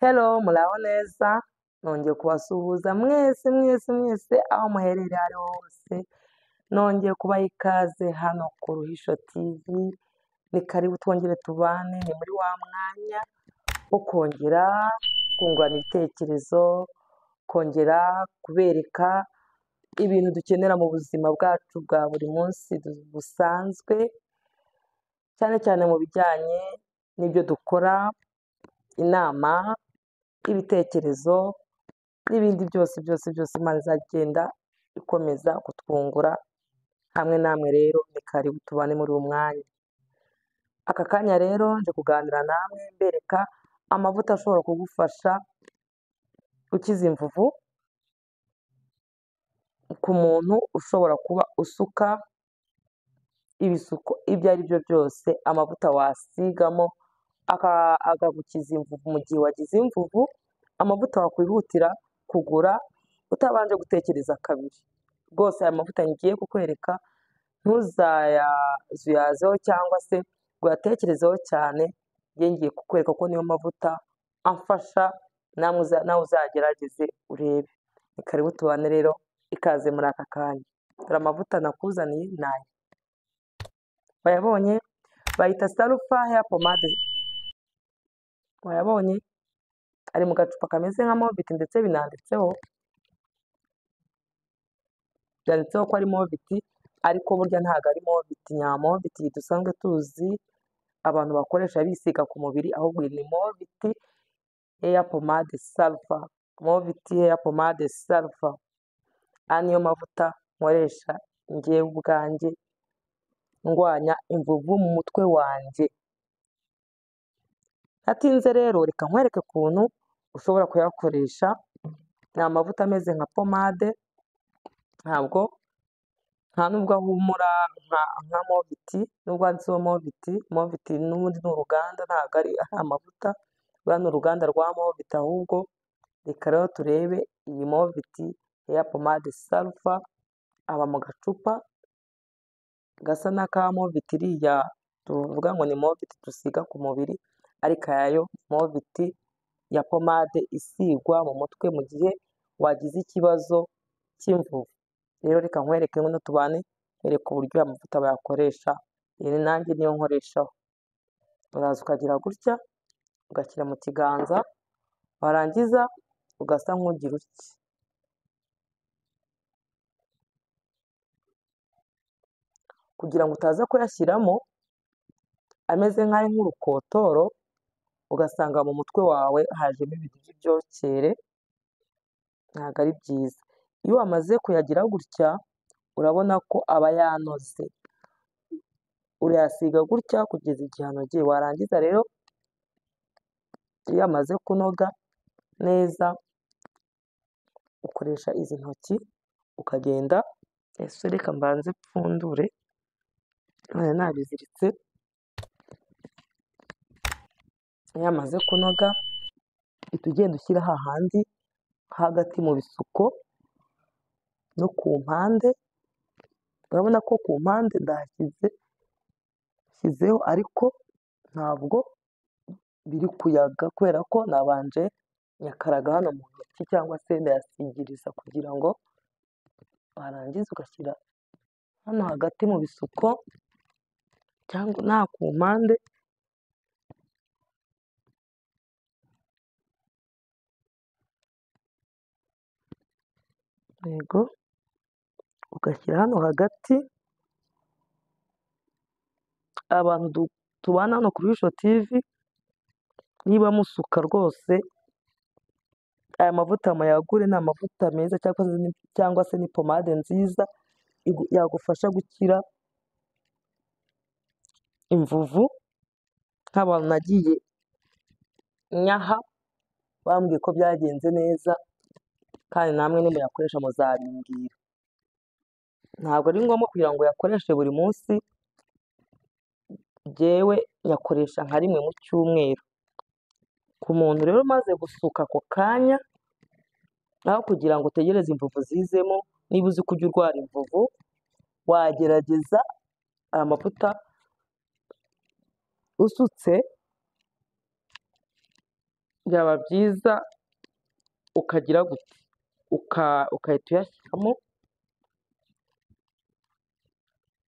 Hello muraho neza, nongeye kubasuhuza mwese aho muherereye ari hose, nongeye kubaha ikaze hano ku Ruhisho TV, ni karibu twongere tubane, ni muri wa mwanya wo kongera kungurana ibitekerezo, kongera kubereka ibintu dukenera mu buzima bwacu bwa buri munsi busanzwe, cyane cyane mu bijyanye n'ibyo dukora, inama, ibitekerezo n'ibindi byose Imana izagenda ikomeza kutwungura hamwe namwe. Rero ni karibu tubane muri uwo mwanya. Aka kanya rero nje kuganira namwe mbereka amavuta ashobora kugufasha gukiza imvuvu ku muntu ushobora kuba usuka ibisuko ibyo ari byo byose, amavuta wasigamo akagukiza imvuvu mu gihe wagize imvuvu, amavuta wakwihutira kugura utabanje gutekereza kabiri. Rwose aya mavuta ngiye kukwereka ntuzayazuyazeho cyangwa se ngo uyatekerezeho cyane, ngiye kukwereka ko niyo mavuta amfasha, nawe uzagerageze urebe. Ni karibu tubane rero, ikaze muri aka kanya. Dore amavuta nakuzaniye ni aya, wayabonye? Bayita Salufa Hair Pomade, wayabonye? Ari mu gacupa kameze nka moviti ndetse binanditseho, byanditseho ko ari moviti, ariko burya ntabwo ari moviti nyamoviti dusanzwe tuzi abantu bakoresha bisiga ku mubiri, ahubwo ni moviti Hair Pomade Salufa, moviti Hair Pomade Salufa. Aya niyo mavuta nkoresha njyewe ubwanjye ndwanya imvuvu mu mutwe wanjye. Ntatinze rero reka nkwereke ukuntu ushobora kuyakoresha. Ni amavuta ameze nka pomade, nta nubwo ahumura nka moviti, nubwo handitseho moviti. Moviti n'ubundi ni uruganda, ntabwo ari amavuta, ruriya ni uruganda rwa moviti. Ahubwo reka rero turebe iyi moviti Hair Pomade Salufa, aba mu gacupa gasa n'aka moviti iriya tuvuga ngo ni moviti dusiga ku mubiri, ariko ayo moviti ya pomade isigwa mu mutwe mu gihe wagize ikibazo cy'imvuvu. Rero reka nkwereke ngo tubane, nkwereke uburyo aya mavuta bayakoresha. Iyi nanjye niyo nkoreshaho. Uraza ukagira gutya, ugashyira mu kiganza, warangiza ugasa nk'ugira utya, kugira ngo utaza kuyashyiramo ameze nk'ari nk'urukotoro, ugasanga mu mutwe wawe hajemo ibintu by'ibyokere, ntabwo ari byiza. Iyo wamaze kuyagira gutya, urabona ko aba yanoze, urayasiga gutya kugeza igihe anogeye. Warangiza rero iyo amaze kunoga neza, ukoresha izi ntoki ukagenda, reka mbanze pfundure, nabiziritse. Iyo amaze kunoga uhita ugenda ushyira hahandi hagati mu bisuko no ku mpande. Urabona ko ku mpande ndahashyizeho, ariko ntabwo biri kuyaga kubera ko nabanje nyakaraga hano mu ntoki, cyangwa se ndayasigiriza kugira ngo warangiza ugashyira hano hagati mu bisuko cyangwa nta ku mpande. Yego, ugashyira hano hagati. Abantu tubana hano ku Ruhisho TV, niba musuka rwose aya mavuta muyagure, ni amavuta meza, cyangwa se ni pomade nziza yagufasha gukira imvuvu. Nk'abantu nagiye nyaha bambwiye ko byagenze neza, kandi namwe nimuyakoresha muzabimbwira. Ntabwo ari ngombwa kugira ngo uyakoreshe buri munsi, njyewe nyakoresha nka rimwe mu cyumweru. Ku muntu rero umaze gusuka ako kanya, aho kugira ngo utegereze imvuvu zizemo, niba uzi ko ujya urwara imvuvu, wagerageza aya mavuta usutse byaba byiza ukagira gute, ugahita uyashyiramo.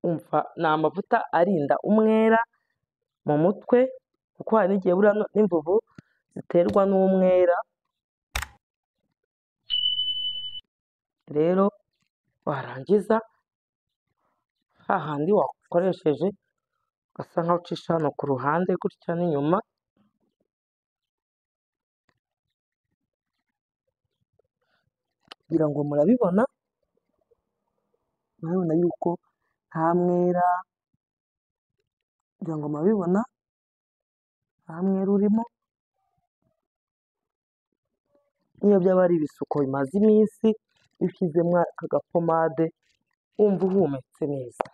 Umva, ni amavuta arinda umwera mu mutwe, kuko hari n'igihe buriya n'imvuvu ziterwa n'umwera. Rero warangiza hahandi wakoresheje ugasa nkaho ucisha hano ku ruhande gutya n'inyuma, kugira ngo murabibona yuko nta mwera, kugira ngo murabibona nta mwera urimo. Niyo byaba ari ibisuko bimaze iminsi, iyo ushyizemo aka gapomade wumva uhumetse neza.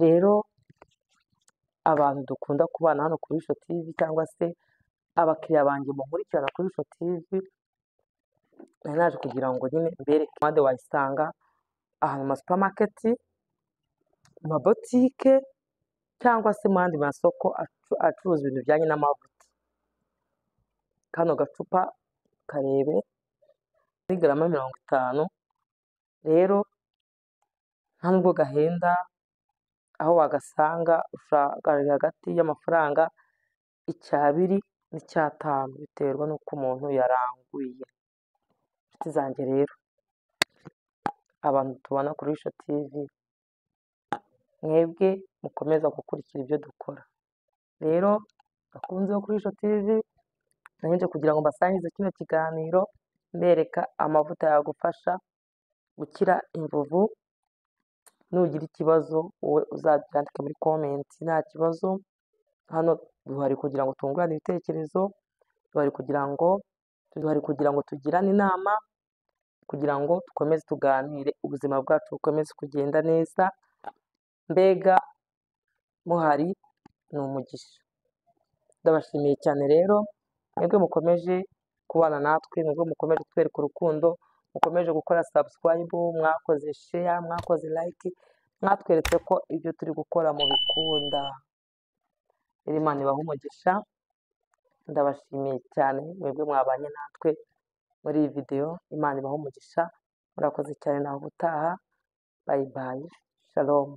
Rero abantu dukunda kubana hano kuri Isho TV, cyangwa se abakiriya banjye munkurikirana kuri Isho TV, nari naje kugira ngo nyine mbereke pomade wayisanga ahantu mu masupamaketi, mu mabotike, cyangwa se mu yandi masoko acuruza ibintu bijyanye n'amavuta. Kano gacupa karebe ni garama 50. Rero nta nubwo gahenda, aho wagasanga kari hagati y'amafaranga 200 n'5, biterwa n'uko umuntu yaranguye. Inshuti zanjye rero, abantu tubona kuri Isho TV, mwebwe mukomeza gukurikira ibyo dukora. Rero bakunzi bo kuri Isho TV, naje kugira ngo mbasangize kino kiganiro mbereka amavuta yagufasha gukira imvuvu. Nugira ikibazo wowe uzabyandike muri comment, nta kibazo. Hano duhari kugira ngo tungurane ibitekerezo, duhari kugira ngo tugirane inama, kugira ngo dukomeze tuganire, ubuzima bwacu bukomeze kugenda neza. Mbega muhari ni umugisha. Ndabashimiye cyane rero, mwebwe mukomeje kubana natwe, mwebwe mukomeje kutwereka urukundo, mukomeje gukora subscribe, mwakoze share, mwakoze like, mwatweretse ko ibyo turi gukora mu bikunda. Imana ibahe umugisha. Ndabashimiye cyane mwebwe mwabanye natwe muri iyi video. Imana ibahe umugisha. Murakoze cyane, naho ubutaha. Bye bye. Shalom.